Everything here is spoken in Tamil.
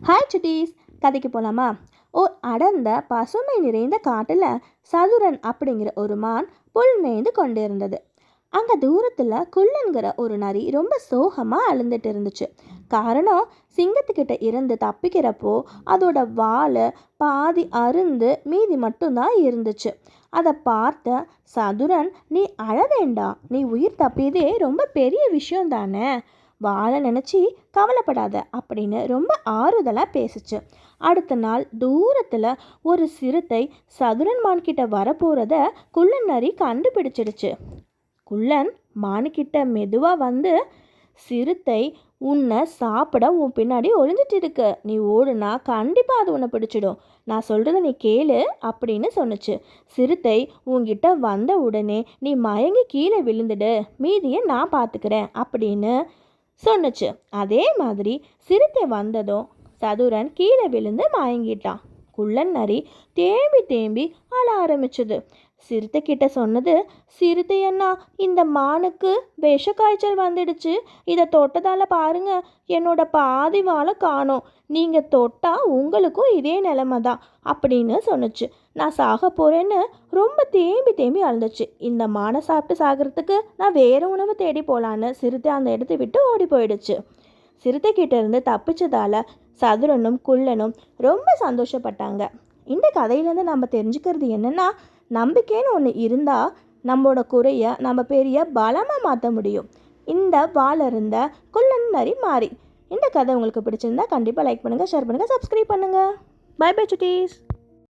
ஹாய் சுட்டீஸ், கதைக்கு போகலாமா? அடர்ந்த பசுமை நிறைந்த காட்டில் சதுரன் அப்படிங்கிற ஒரு மான் புல் மேய்ந்து கொண்டு இருந்தது. அங்கே தூரத்தில் குள்ளன்கிற ஒரு நரி ரொம்ப சோகமாக அழுந்துட்டு இருந்துச்சு. காரணம், சிங்கத்துக்கிட்ட இருந்து தப்பிக்கிறப்போ அதோட வாழை பாதி அருந்து மீதி மட்டும்தான் இருந்துச்சு. அதை பார்த்த சதுரன், நீ அழ வேண்டாம், நீ உயிர் தப்பியதே ரொம்ப பெரிய விஷயம் தானே, வாழை நினச்சி கவலைப்படாத அப்படின்னு ரொம்ப ஆறுதலாக பேசிச்சு. அடுத்த நாள் தூரத்தில் ஒரு சிறுத்தை சதுரன் மான்கிட்ட வரப்போகிறத குள்ளன் நரி கண்டுபிடிச்சிடுச்சு. குள்ளன் மானுக்கிட்ட மெதுவாக வந்து, சிறுத்தை உன்னை சாப்பிட உன் பின்னாடி ஒளிஞ்சிட்டு இருக்கு, நீ ஓடுனா கண்டிப்பாக அது உன்னை பிடிச்சிடும், நான் சொல்கிறத நீ கேளு அப்படின்னு சொன்னுச்சு. சிறுத்தை உன்கிட்ட வந்த உடனே நீ மயங்கி கீழே விழுந்துடு, மீதியை நான் பார்த்துக்கிறேன் அப்படின்னு சொன்னுச்சு. அதே மாதிரி சிறுத்தை வந்ததும் சதுரன் கீழே விழுந்து மயங்கிட்டான். குள்ளன் நரி தேம்பி தேம்பி அழ ஆரம்பிச்சது. சிறுத்தை கிட்ட சொன்னது, சிறுத்தை அண்ணா, இந்த மானுக்கு விஷ காய்ச்சல் வந்துடுச்சு, இதை தொட்டதால பாருங்க என்னோட பாதி வாழை காணோம், நீங்க தொட்டா உங்களுக்கும் இதே நிலைமை தான் அப்படின்னு சொன்னுச்சு. நான் சாக போறேன்னு ரொம்ப தேம்பி தேம்பி அழுந்துச்சு. இந்த மானை சாப்பிட்டு சாகிறதுக்கு நான் வேற உணவு தேடி போலான்னு சிறுத்தை அந்த இடத்தை விட்டு ஓடி போயிடுச்சு. சிறுத்தை கிட்ட இருந்து தப்பிச்சதால சதுரனும் குள்ளனும் ரொம்ப சந்தோஷப்பட்டாங்க. இந்த கதையிலேருந்து நம்ம தெரிஞ்சுக்கிறது என்னென்னா, நம்பிக்கைன்னு ஒன்று இருந்தால் நம்மளோட குறைய நம்ம பெரிய பலமாக மாற்ற முடியும். இந்த வாழருந்த குள்ளன் நரி மாறி. இந்த கதை உங்களுக்கு பிடிச்சிருந்தா கண்டிப்பாக லைக் பண்ணுங்கள், ஷேர் பண்ணுங்கள், சப்ஸ்கிரைப் பண்ணுங்கள். By by Chutties.